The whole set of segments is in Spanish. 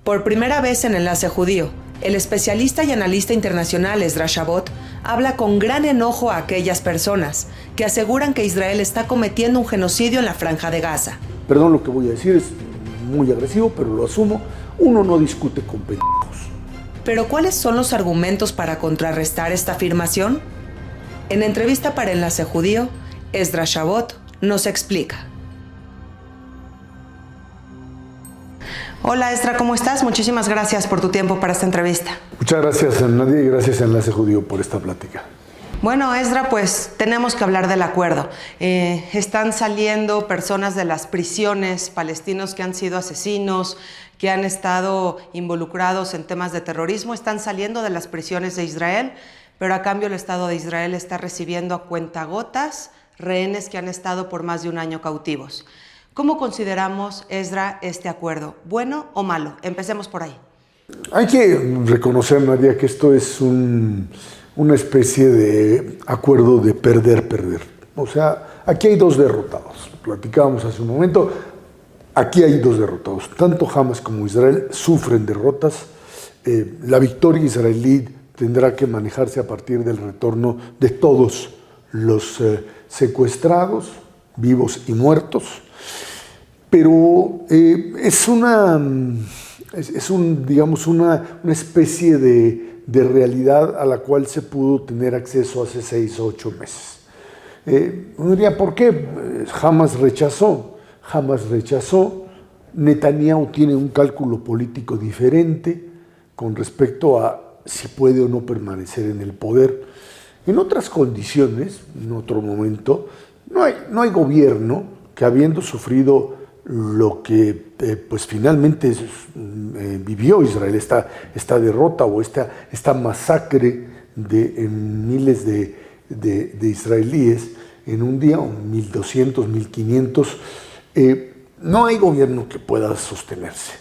Por primera vez en Enlace Judío, el especialista y analista internacional Esdras Shabot habla con gran enojo a aquellas personas que aseguran que Israel está cometiendo un genocidio en la Franja de Gaza. Perdón, lo que voy a decir es muy agresivo, pero lo asumo. Uno no discute con pendejos. ¿Pero cuáles son los argumentos para contrarrestar esta afirmación? En entrevista para Enlace Judío, Esdras Shabot nos explica. Hola Esdras, ¿cómo estás? Muchísimas gracias por tu tiempo para esta entrevista. Muchas gracias a Nadia y gracias a Enlace Judío por esta plática. Bueno, Esdras, pues tenemos que hablar del acuerdo. Están saliendo personas de las prisiones, palestinos que han sido asesinos, que han estado involucrados en temas de terrorismo, están saliendo de las prisiones de Israel, pero a cambio el Estado de Israel está recibiendo a cuentagotas rehenes que han estado por más de un año cautivos. ¿Cómo consideramos, Esdras, este acuerdo? ¿Bueno o malo? Empecemos por ahí. Hay que reconocer, Nadia, que esto es una especie de acuerdo de perder-perder. O sea, aquí hay dos derrotados. Platicábamos hace un momento, aquí hay dos derrotados. Tanto Hamas como Israel sufren derrotas. La victoria israelí tendrá que manejarse a partir del retorno de todos los secuestrados, vivos y muertos. Pero digamos, una especie de realidad a la cual se pudo tener acceso hace 6 o 8 meses. Uno diría, ¿por qué? Hamas rechazó. Netanyahu tiene un cálculo político diferente con respecto a si puede o no permanecer en el poder. En otras condiciones, en otro momento, no hay gobierno que, habiendo sufrido lo que pues finalmente vivió Israel, esta derrota o esta masacre de miles de israelíes en un día, 1.200, 1.500, no hay gobierno que pueda sostenerse.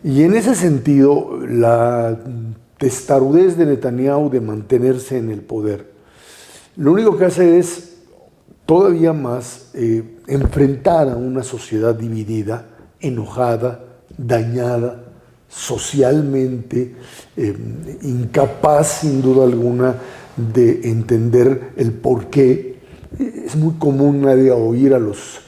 Y en ese sentido, la testarudez de Netanyahu de mantenerse en el poder, lo único que hace es todavía más enfrentar a una sociedad dividida, enojada, dañada, socialmente, incapaz sin duda alguna de entender el porqué. Es muy común, Nadia, oír a los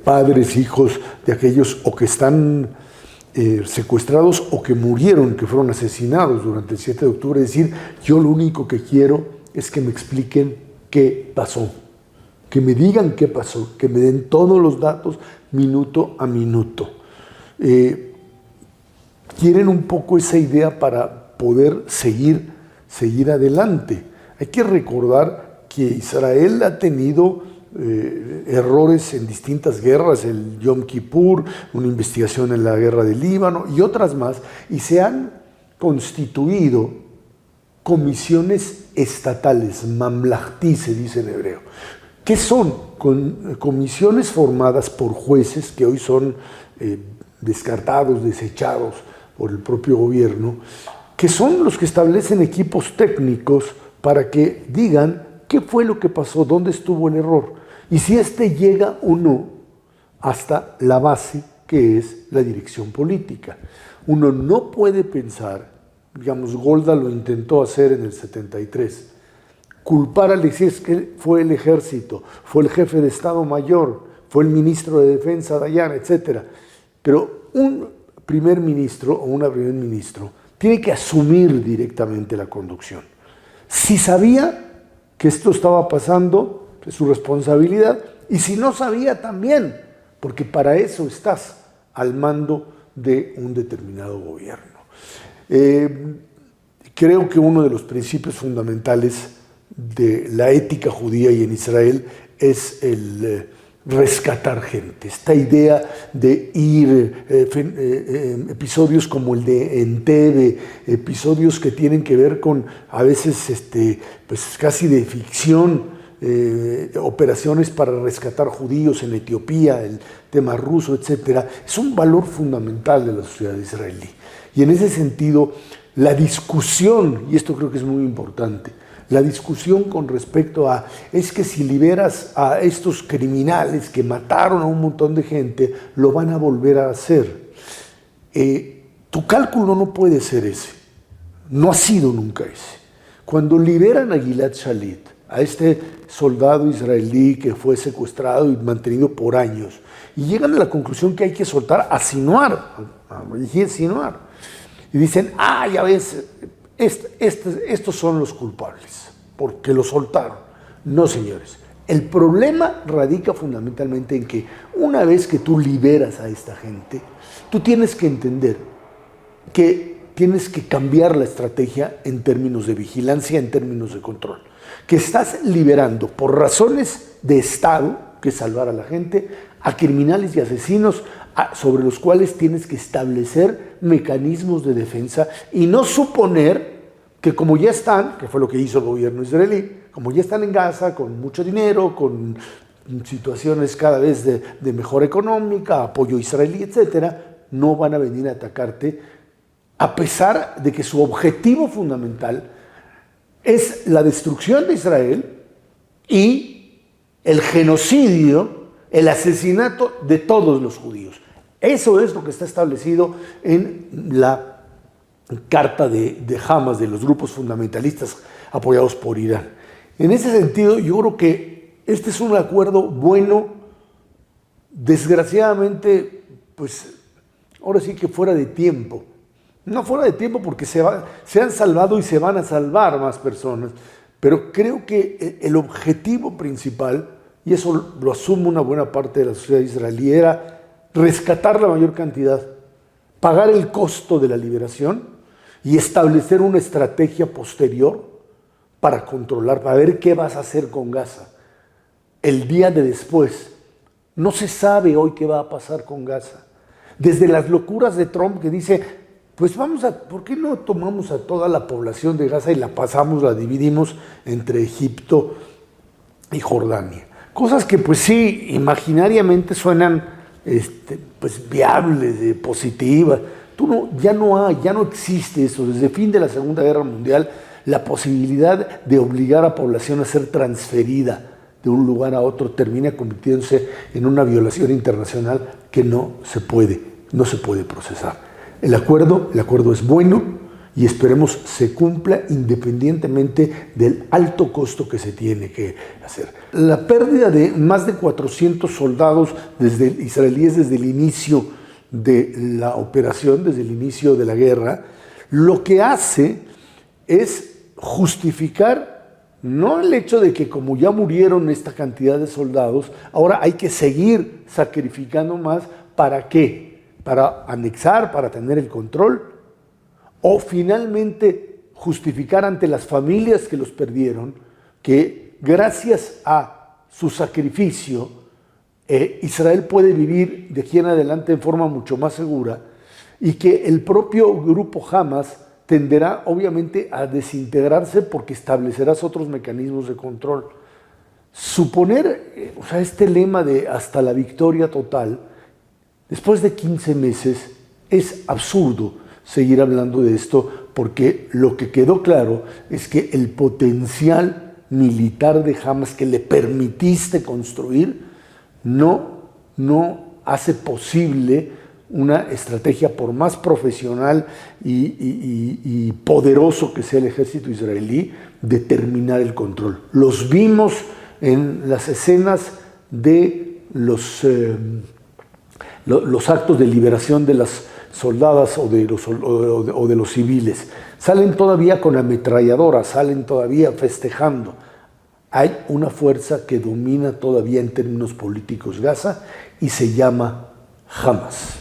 padres, hijos de aquellos o que están secuestrados o que murieron, que fueron asesinados durante el 7 de octubre, decir, yo lo único que quiero es que me expliquen qué pasó, que me digan qué pasó, que me den todos los datos minuto a minuto. Quieren un poco esa idea para poder seguir adelante. Hay que recordar que Israel ha tenido errores en distintas guerras, el Yom Kippur, una investigación en la guerra del Líbano y otras más, y se han constituido comisiones estatales, mamlahti se dice en hebreo. ¿Qué son? Comisiones formadas por jueces que hoy son descartados, desechados por el propio gobierno, que son los que establecen equipos técnicos para que digan qué fue lo que pasó, dónde estuvo el error, y si este llega o no hasta la base que es la dirección política. Uno no puede pensar, digamos, Golda lo intentó hacer en el 73, culpar al ejército, que fue el ejército, fue el jefe de Estado Mayor, fue el ministro de Defensa, Dayan, etc. Pero un primer ministro o una primer ministro tiene que asumir directamente la conducción. Si sabía que esto estaba pasando, es su responsabilidad, y si no sabía también, porque para eso estás al mando de un determinado gobierno. Creo que uno de los principios fundamentales de la ética judía y en Israel es el rescatar gente. Esta idea de ir, episodios como el de Entebbe, episodios que tienen que ver con a veces pues casi de ficción, operaciones para rescatar judíos en Etiopía, el tema ruso, etc. Es un valor fundamental de la sociedad israelí. Y en ese sentido, la discusión, y esto creo que es muy importante, La discusión con respecto a, es que si liberas a estos criminales que mataron a un montón de gente, lo van a volver a hacer. Tu cálculo no puede ser ese, no ha sido nunca ese. Cuando liberan a Gilad Shalit, a este soldado israelí que fue secuestrado y mantenido por años, y llegan a la conclusión que hay que soltar a Sinwar, y dicen, ya ves, estos son los culpables, porque lo soltaron. No, señores. El problema radica fundamentalmente en que una vez que tú liberas a esta gente, tú tienes que entender que tienes que cambiar la estrategia en términos de vigilancia, en términos de control. Que estás liberando por razones de Estado, que es salvar a la gente, a criminales y asesinos sobre los cuales tienes que establecer mecanismos de defensa y no suponer que como ya están, que fue lo que hizo el gobierno israelí, como ya están en Gaza con mucho dinero, con situaciones cada vez de mejora económica, apoyo israelí, etcétera, no van a venir a atacarte, a pesar de que su objetivo fundamental es la destrucción de Israel y el genocidio, el asesinato de todos los judíos. Eso es lo que está establecido en la carta de Hamas, de los grupos fundamentalistas apoyados por Irán. En ese sentido, yo creo que este es un acuerdo bueno, desgraciadamente, pues ahora sí que fuera de tiempo. No fuera de tiempo porque se han salvado y se van a salvar más personas, pero creo que el objetivo principal, y eso lo asume una buena parte de la sociedad israelí, era rescatar la mayor cantidad, pagar el costo de la liberación y establecer una estrategia posterior para controlar, para ver qué vas a hacer con Gaza el día de después. No se sabe hoy qué va a pasar con Gaza. Desde las locuras de Trump que dice, pues ¿por qué no tomamos a toda la población de Gaza y la dividimos entre Egipto y Jordania? Cosas que pues sí, imaginariamente suenan pues viables, positivas. Ya no existe eso. Desde el fin de la Segunda Guerra Mundial, la posibilidad de obligar a población a ser transferida de un lugar a otro termina convirtiéndose en una violación internacional que no se puede procesar. El acuerdo es bueno y esperemos se cumpla independientemente del alto costo que se tiene que hacer. La pérdida de más de 400 soldados israelíes desde el inicio de la operación, desde el inicio de la guerra, lo que hace es justificar no el hecho de que como ya murieron esta cantidad de soldados, ahora hay que seguir sacrificando más. ¿Para qué? Para anexar, para tener el control, o finalmente justificar ante las familias que los perdieron que gracias a su sacrificio Israel puede vivir de aquí en adelante en forma mucho más segura y que el propio grupo Hamas tenderá obviamente a desintegrarse porque establecerás otros mecanismos de control. Suponer, este lema de hasta la victoria total, después de 15 meses, es absurdo seguir hablando de esto porque lo que quedó claro es que el potencial militar de Hamas que le permitiste construir no hace posible una estrategia, por más profesional y poderoso que sea el ejército israelí, de terminar el control. Los vimos en las escenas de los actos de liberación de las soldadas o de los civiles. Salen todavía con ametralladoras, salen todavía festejando. Hay una fuerza que domina todavía en términos políticos Gaza y se llama Hamas.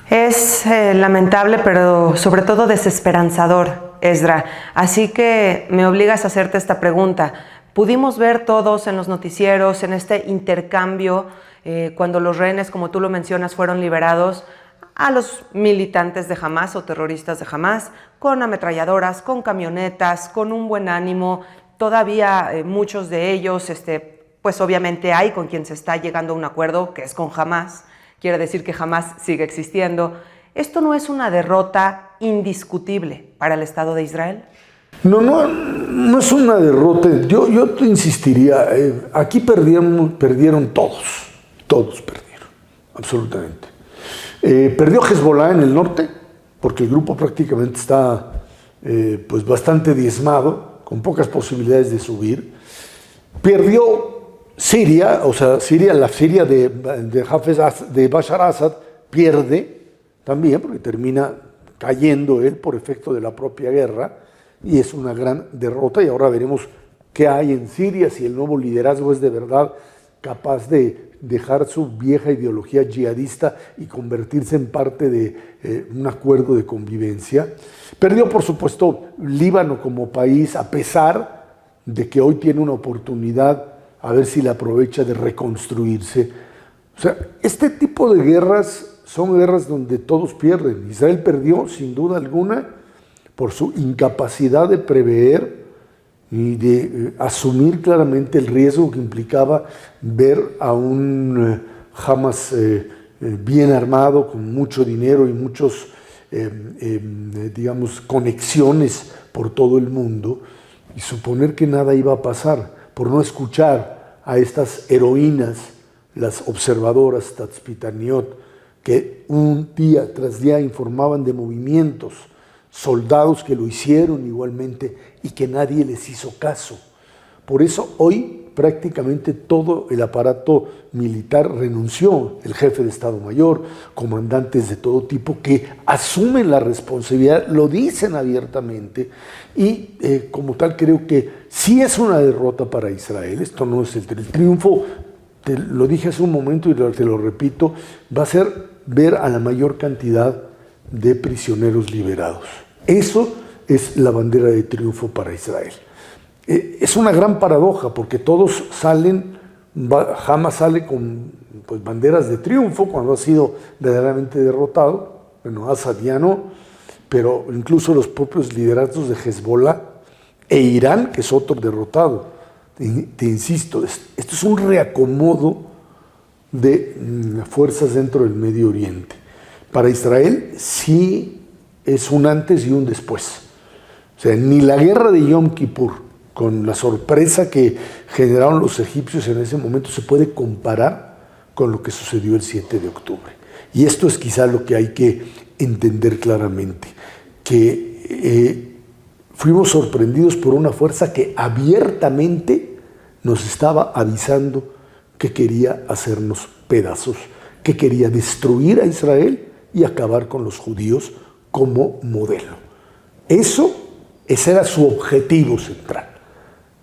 Es lamentable, pero sobre todo desesperanzador, Esdra. Así que me obligas a hacerte esta pregunta. Pudimos ver todos en los noticieros, en este intercambio, cuando los rehenes, como tú lo mencionas, fueron liberados, a los militantes de Hamas o terroristas de Hamas, con ametralladoras, con camionetas, con un buen ánimo. Todavía muchos de ellos, pues obviamente hay con quien se está llegando a un acuerdo, que es con Hamas. Quiere decir que Hamas sigue existiendo. ¿Esto no es una derrota indiscutible para el Estado de Israel? No es una derrota. Yo te insistiría, aquí perdieron todos perdieron, absolutamente. Perdió Hezbollah en el norte, porque el grupo prácticamente está pues bastante diezmado, con pocas posibilidades de subir. Perdió Siria, o sea, la Siria de Bashar Assad pierde también, porque termina cayendo él por efecto de la propia guerra, y es una gran derrota, y ahora veremos qué hay en Siria, si el nuevo liderazgo es de verdad capaz de dejar su vieja ideología yihadista y convertirse en parte de un acuerdo de convivencia. Perdió, por supuesto, Líbano como país, a pesar de que hoy tiene una oportunidad, a ver si la aprovecha, de reconstruirse. O sea, este tipo de guerras son guerras donde todos pierden. Israel perdió, sin duda alguna, por su incapacidad de prever y de asumir claramente el riesgo que implicaba ver a un Hamas bien armado, con mucho dinero y muchos, digamos, conexiones por todo el mundo, y suponer que nada iba a pasar, por no escuchar a estas heroínas, las observadoras Tatzpitaniot, que un día tras día informaban de movimientos, soldados que lo hicieron igualmente y que nadie les hizo caso. Por eso hoy prácticamente todo el aparato militar renunció, el jefe de Estado Mayor, comandantes de todo tipo que asumen la responsabilidad, lo dicen abiertamente, y como tal creo que sí es una derrota para Israel. Esto no es el triunfo, te lo dije hace un momento y te lo repito, va a ser ver a la mayor cantidad de prisioneros liberados. Eso es la bandera de triunfo para Israel. Es una gran paradoja, porque todos salen, Hamas sale con pues, banderas de triunfo cuando ha sido verdaderamente derrotado. Bueno, Assad ya no, pero incluso los propios liderazgos de Hezbollah e Irán, que es otro derrotado. Te insisto, esto es un reacomodo de fuerzas dentro del Medio Oriente. Para Israel sí es un antes y un después. O sea, ni la guerra de Yom Kippur, con la sorpresa que generaron los egipcios en ese momento, se puede comparar con lo que sucedió el 7 de octubre. Y esto es quizá lo que hay que entender claramente, que fuimos sorprendidos por una fuerza que abiertamente nos estaba avisando que quería hacernos pedazos, que quería destruir a Israel y acabar con los judíos como modelo. Ese era su objetivo central.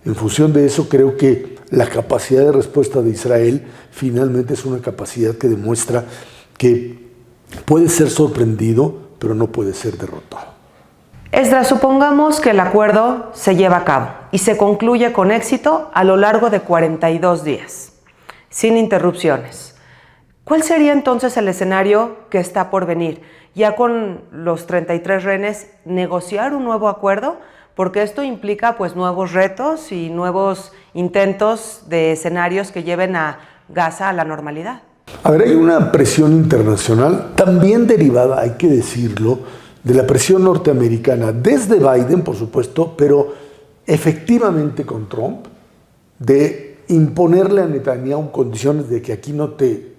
En función de eso, creo que la capacidad de respuesta de Israel finalmente es una capacidad que demuestra que puede ser sorprendido, pero no puede ser derrotado. Esdras, supongamos que el acuerdo se lleva a cabo y se concluye con éxito a lo largo de 42 días, sin interrupciones. ¿Cuál sería entonces el escenario que está por venir? Ya con los 33 rehenes, ¿negociar un nuevo acuerdo? Porque esto implica pues nuevos retos y nuevos intentos de escenarios que lleven a Gaza a la normalidad. A ver, hay una presión internacional también derivada, hay que decirlo, de la presión norteamericana, desde Biden, por supuesto, pero efectivamente con Trump, de imponerle a Netanyahu condiciones de que aquí no te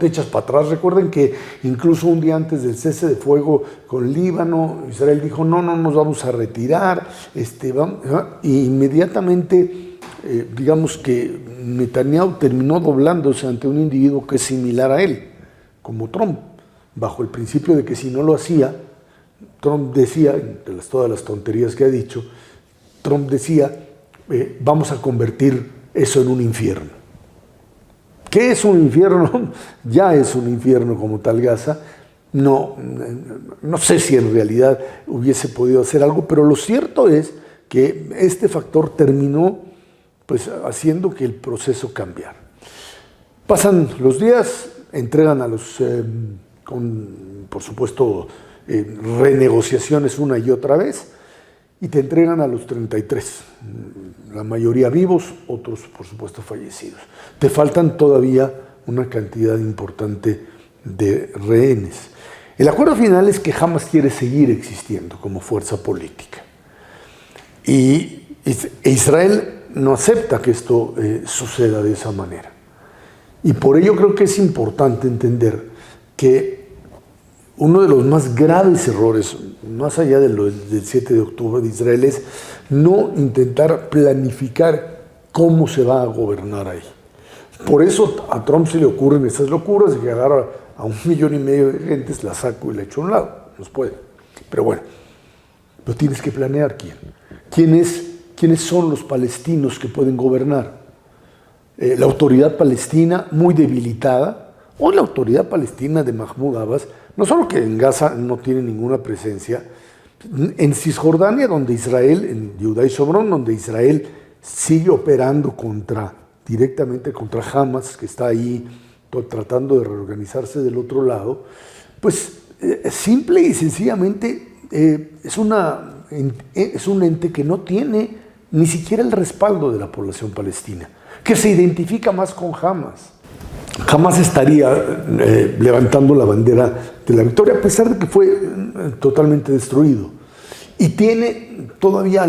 echas para atrás. Recuerden que incluso un día antes del cese de fuego con Líbano, Israel dijo, no nos vamos a retirar, y inmediatamente, digamos que Netanyahu terminó doblándose ante un individuo que es similar a él, como Trump, bajo el principio de que si no lo hacía, Trump decía, entre todas las tonterías que ha dicho, Trump decía, vamos a convertir eso en un infierno. ¿Qué es un infierno? Ya es un infierno como tal Gaza. No sé si en realidad hubiese podido hacer algo, pero lo cierto es que este factor terminó pues, haciendo que el proceso cambiara. Pasan los días, entregan a los, por supuesto, renegociaciones una y otra vez, y te entregan a los 33, la mayoría vivos, otros por supuesto fallecidos. Te faltan todavía una cantidad importante de rehenes. El acuerdo final es que Hamas quiere seguir existiendo como fuerza política. Y Israel no acepta que esto suceda de esa manera. Y por ello creo que es importante entender que uno de los más graves errores, más allá del 7 de octubre de Israel, es no intentar planificar cómo se va a gobernar ahí. Por eso a Trump se le ocurren esas locuras de que agarra a 1,5 millones de gentes, la saco y la echo a un lado. No se puede. Pero bueno, lo tienes que planear ¿Quiénes son los palestinos que pueden gobernar? La autoridad palestina muy debilitada, o la autoridad palestina de Mahmoud Abbas, no solo que en Gaza no tiene ninguna presencia, en Cisjordania, donde Israel, en Judá y Shomerón, donde Israel sigue operando directamente contra Hamas, que está ahí tratando de reorganizarse del otro lado, pues simple y sencillamente es un ente que no tiene ni siquiera el respaldo de la población palestina, que se identifica más con Hamas. Jamás estaría levantando la bandera de la victoria, a pesar de que fue totalmente destruido. Y tiene todavía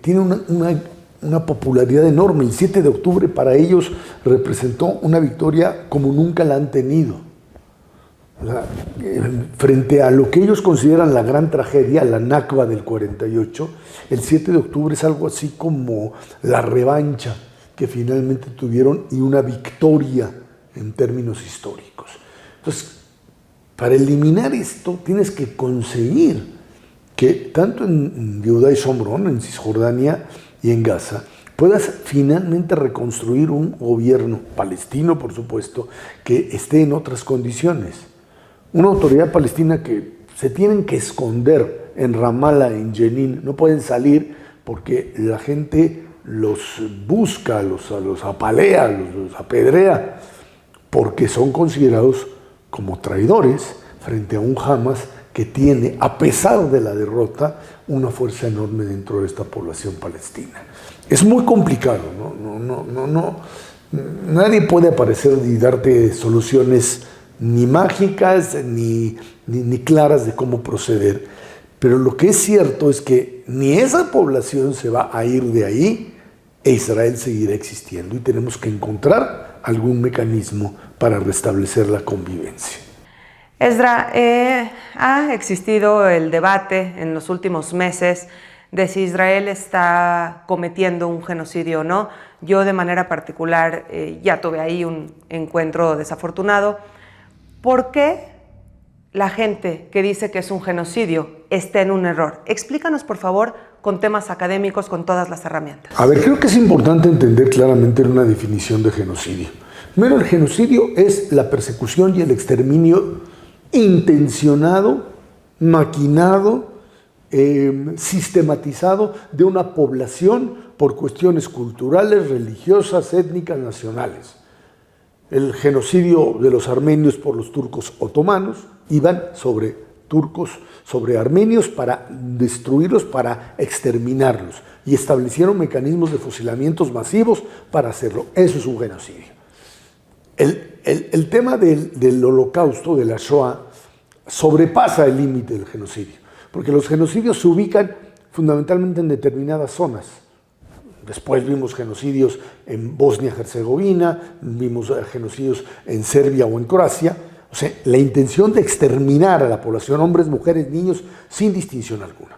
tiene una popularidad enorme. El 7 de octubre para ellos representó una victoria como nunca la han tenido. Frente a lo que ellos consideran la gran tragedia, la Nakba del 48, el 7 de octubre es algo así como la revancha que finalmente tuvieron y una victoria en términos históricos. Entonces, para eliminar esto tienes que conseguir que tanto en Judá y Shomerón, en Cisjordania y en Gaza, puedas finalmente reconstruir un gobierno palestino, por supuesto, que esté en otras condiciones. Una autoridad palestina que se tienen que esconder en Ramallah, en Jenin, no pueden salir porque la gente los busca, los apalea, los apedrea, porque son considerados como traidores frente a un Hamas que tiene, a pesar de la derrota, una fuerza enorme dentro de esta población palestina. Es muy complicado, nadie puede aparecer y darte soluciones ni mágicas ni claras de cómo proceder, pero lo que es cierto es que ni esa población se va a ir de ahí e Israel seguirá existiendo y tenemos que encontrar algún mecanismo para restablecer la convivencia. Esdra, ha existido el debate en los últimos meses de si Israel está cometiendo un genocidio o no. Yo de manera particular ya tuve ahí un encuentro desafortunado. ¿Por qué la gente que dice que es un genocidio está en un error? Explícanos, por favor, con temas académicos, con todas las herramientas. A ver, creo que es importante entender claramente una definición de genocidio. Primero, el genocidio es la persecución y el exterminio intencionado, maquinado, sistematizado de una población por cuestiones culturales, religiosas, étnicas, nacionales. El genocidio de los armenios por los turcos otomanos, iban sobre turcos, sobre armenios para destruirlos, para exterminarlos, y establecieron mecanismos de fusilamientos masivos para hacerlo. Eso es un genocidio. El tema del holocausto, de la Shoah, sobrepasa el límite del genocidio, porque los genocidios se ubican fundamentalmente en determinadas zonas. Después vimos genocidios en Bosnia-Herzegovina, vimos genocidios en Serbia o en Croacia. O sea, la intención de exterminar a la población, hombres, mujeres, niños, sin distinción alguna.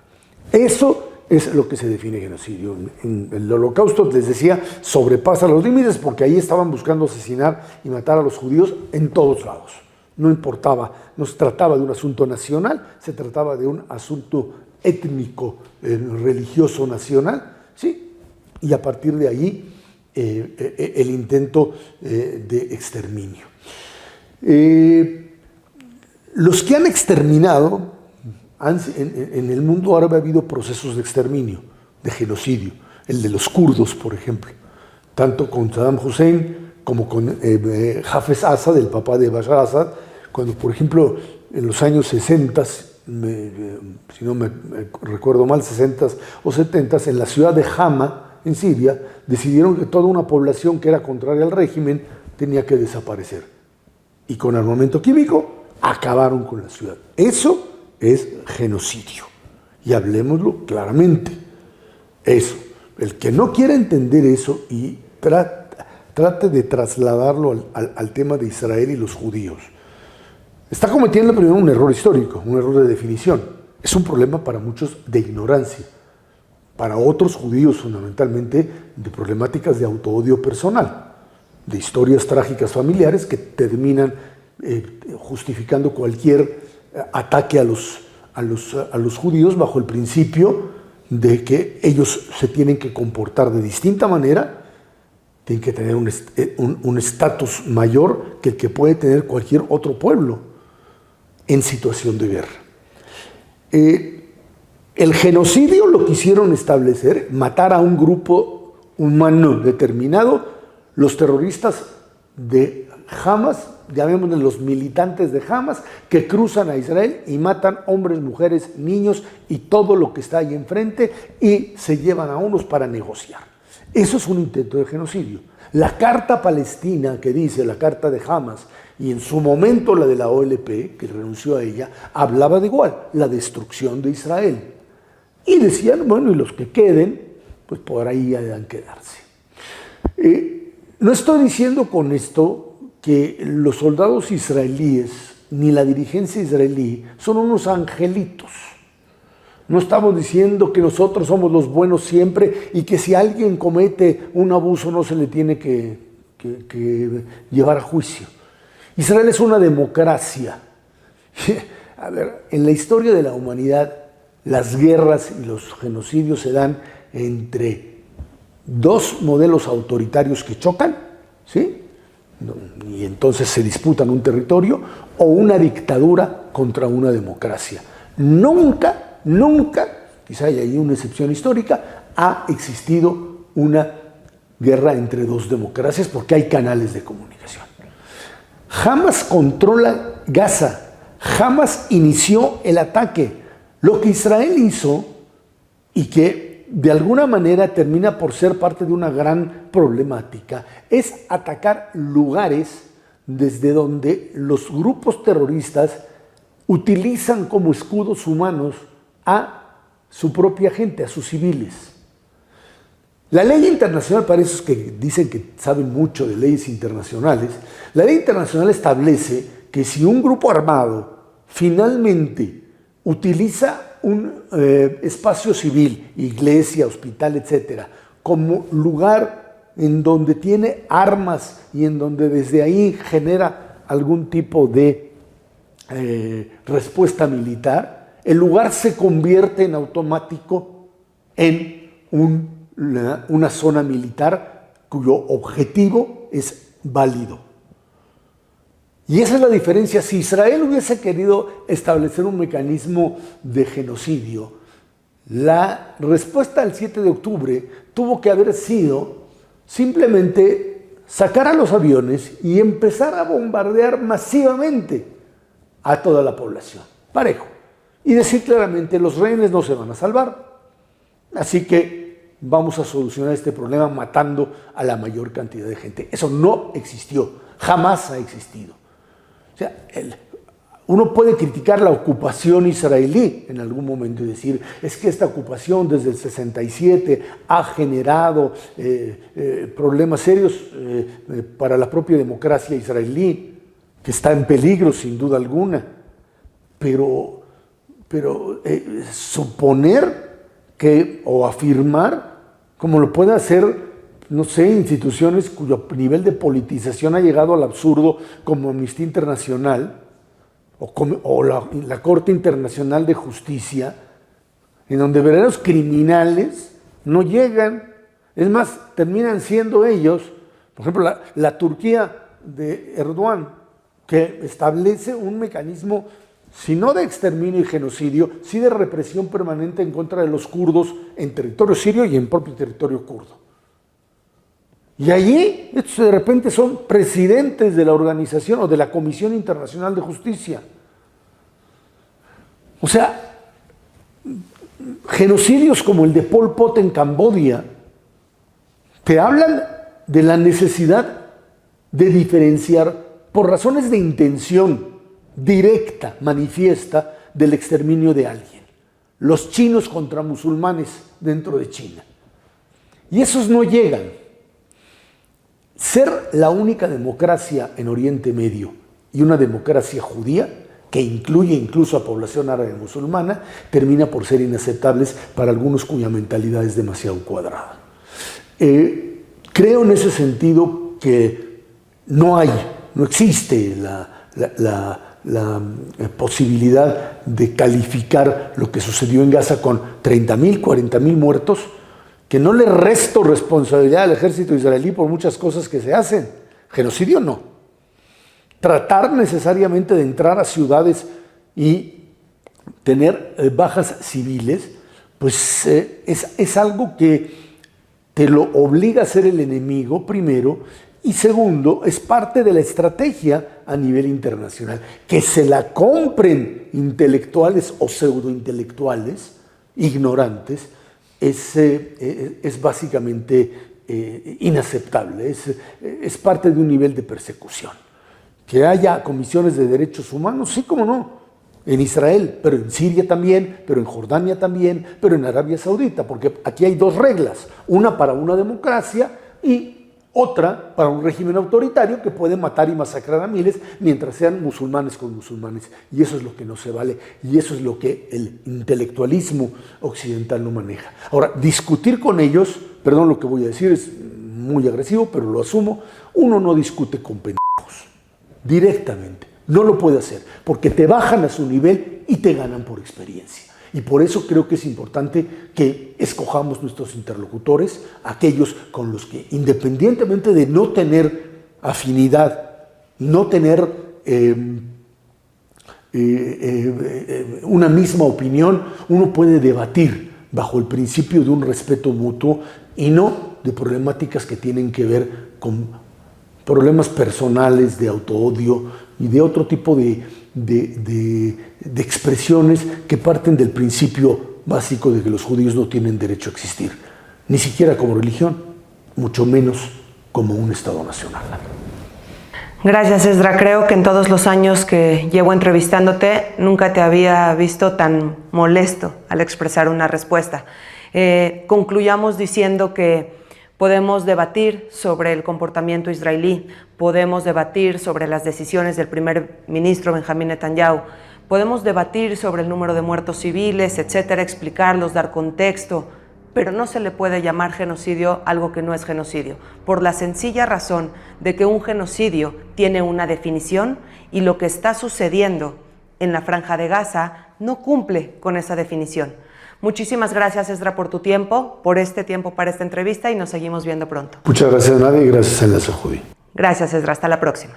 Eso es lo que se define genocidio. En el Holocausto, les decía, sobrepasa los límites porque ahí estaban buscando asesinar y matar a los judíos en todos lados. No importaba, no se trataba de un asunto nacional, se trataba de un asunto étnico, religioso nacional, ¿sí? Y a partir de ahí el intento de exterminio. Los que han exterminado, en el mundo árabe ha habido procesos de exterminio, de genocidio, el de los kurdos, por ejemplo, tanto con Saddam Hussein como con Hafez Assad, el papá de Bashar Assad, cuando, por ejemplo, en los años 60, si no me recuerdo mal, 60 o 70, en la ciudad de Hama, en Siria, decidieron que toda una población que era contraria al régimen tenía que desaparecer. Y con armamento químico acabaron con la ciudad. Eso es genocidio. Y hablemoslo claramente. Eso. El que no quiera entender eso y trate de trasladarlo al tema de Israel y los judíos, está cometiendo primero un error histórico, un error de definición. Es un problema para muchos de ignorancia, para otros judíos fundamentalmente de problemáticas de autoodio personal, de historias trágicas familiares que terminan justificando cualquier ataque a los judíos bajo el principio de que ellos se tienen que comportar de distinta manera, tienen que tener un estatus mayor que el que puede tener cualquier otro pueblo en situación de guerra. El genocidio lo quisieron establecer, matar a un grupo humano determinado, los terroristas de Hamas, llamémosle los militantes de Hamas, que cruzan a Israel y matan hombres, mujeres, niños y todo lo que está ahí enfrente y se llevan a unos para negociar. Eso es un intento de genocidio. La carta palestina que dice, la carta de Hamas, y en su momento la de la OLP, que renunció a ella, hablaba de igual, la destrucción de Israel. Y decían, bueno, y los que queden, pues por ahí hayan quedarse. No estoy diciendo con esto que los soldados israelíes ni la dirigencia israelí son unos angelitos. No estamos diciendo que nosotros somos los buenos siempre y que si alguien comete un abuso no se le tiene que llevar a juicio. Israel es una democracia. A ver, en la historia de la humanidad, las guerras y los genocidios se dan entre dos modelos autoritarios que chocan, ¿sí? Y entonces se disputan un territorio, o una dictadura contra una democracia. Nunca, quizá haya ahí una excepción histórica, ha existido una guerra entre dos democracias porque hay canales de comunicación. Hamas controla Gaza, Hamas inició el ataque. Lo que Israel hizo, y que de alguna manera termina por ser parte de una gran problemática, es atacar lugares desde donde los grupos terroristas utilizan como escudos humanos a su propia gente, a sus civiles. La ley internacional, para esos que dicen que saben mucho de leyes internacionales, la ley internacional establece que si un grupo armado finalmente utiliza un espacio civil, iglesia, hospital, etcétera, como lugar en donde tiene armas y en donde desde ahí genera algún tipo de respuesta militar, el lugar se convierte en automático en una zona militar cuyo objetivo es válido. Y esa es la diferencia. Si Israel hubiese querido establecer un mecanismo de genocidio, la respuesta al 7 de octubre tuvo que haber sido simplemente sacar a los aviones y empezar a bombardear masivamente a toda la población, parejo, y decir claramente, los rehenes no se van a salvar, así que vamos a solucionar este problema matando a la mayor cantidad de gente. Eso no existió, jamás ha existido. O sea, uno puede criticar la ocupación israelí en algún momento y decir, es que esta ocupación desde el 67 ha generado problemas serios para la propia democracia israelí, que está en peligro sin duda alguna. Pero suponer que, o afirmar, como lo puede hacer, no sé, instituciones cuyo nivel de politización ha llegado al absurdo, como Amnistía Internacional o la Corte Internacional de Justicia, en donde verdaderos criminales no llegan, es más, terminan siendo ellos, por ejemplo, la Turquía de Erdogan, que establece un mecanismo, si no de exterminio y genocidio, sí de represión permanente en contra de los kurdos en territorio sirio y en propio territorio kurdo. Y allí, estos de repente son presidentes de la organización o de la Comisión Internacional de Justicia. O sea, genocidios como el de Pol Pot en Camboya te hablan de la necesidad de diferenciar por razones de intención directa, manifiesta, del exterminio de alguien. Los chinos contra musulmanes dentro de China. Y esos no llegan. Ser la única democracia en Oriente Medio y una democracia judía, que incluye incluso a población árabe musulmana, termina por ser inaceptables para algunos cuya mentalidad es demasiado cuadrada. Creo en ese sentido que no existe la posibilidad de calificar lo que sucedió en Gaza con 30,000, 40,000 muertos, que no le resto responsabilidad al ejército israelí por muchas cosas que se hacen. Genocidio no. Tratar necesariamente de entrar a ciudades y tener bajas civiles, pues es algo que te lo obliga a ser el enemigo, primero, y segundo, es parte de la estrategia a nivel internacional. Que se la compren intelectuales o pseudointelectuales, ignorantes, es básicamente inaceptable, es parte de un nivel de persecución. Que haya comisiones de derechos humanos, sí, cómo no, en Israel, pero en Siria también, pero en Jordania también, pero en Arabia Saudita, porque aquí hay dos reglas, una para una democracia y otra para un régimen autoritario que puede matar y masacrar a miles mientras sean musulmanes con musulmanes. Y eso es lo que no se vale, y eso es lo que el intelectualismo occidental no maneja. Ahora, discutir con ellos, perdón lo que voy a decir, es muy agresivo, pero lo asumo, uno no discute con pendejos, directamente. No lo puede hacer, porque te bajan a su nivel y te ganan por experiencia. Y por eso creo que es importante que escojamos nuestros interlocutores, aquellos con los que, independientemente de no tener afinidad, no tener una misma opinión, uno puede debatir bajo el principio de un respeto mutuo y no de problemáticas que tienen que ver con problemas personales, de autoodio y de otro tipo de expresiones que parten del principio básico de que los judíos no tienen derecho a existir, ni siquiera como religión, mucho menos como un Estado nacional. Gracias, Esdra. Creo que en todos los años que llevo entrevistándote, nunca te había visto tan molesto al expresar una respuesta. Concluyamos diciendo que podemos debatir sobre el comportamiento israelí, podemos debatir sobre las decisiones del primer ministro Benjamín Netanyahu, podemos debatir sobre el número de muertos civiles, etcétera, explicarlos, dar contexto, pero no se le puede llamar genocidio algo que no es genocidio, por la sencilla razón de que un genocidio tiene una definición y lo que está sucediendo en la Franja de Gaza no cumple con esa definición. Muchísimas gracias, Esdra, por tu tiempo, por este tiempo para esta entrevista y nos seguimos viendo pronto. Muchas gracias, Nadia, y gracias a Enlace Judío. Gracias, Esdra. Hasta la próxima.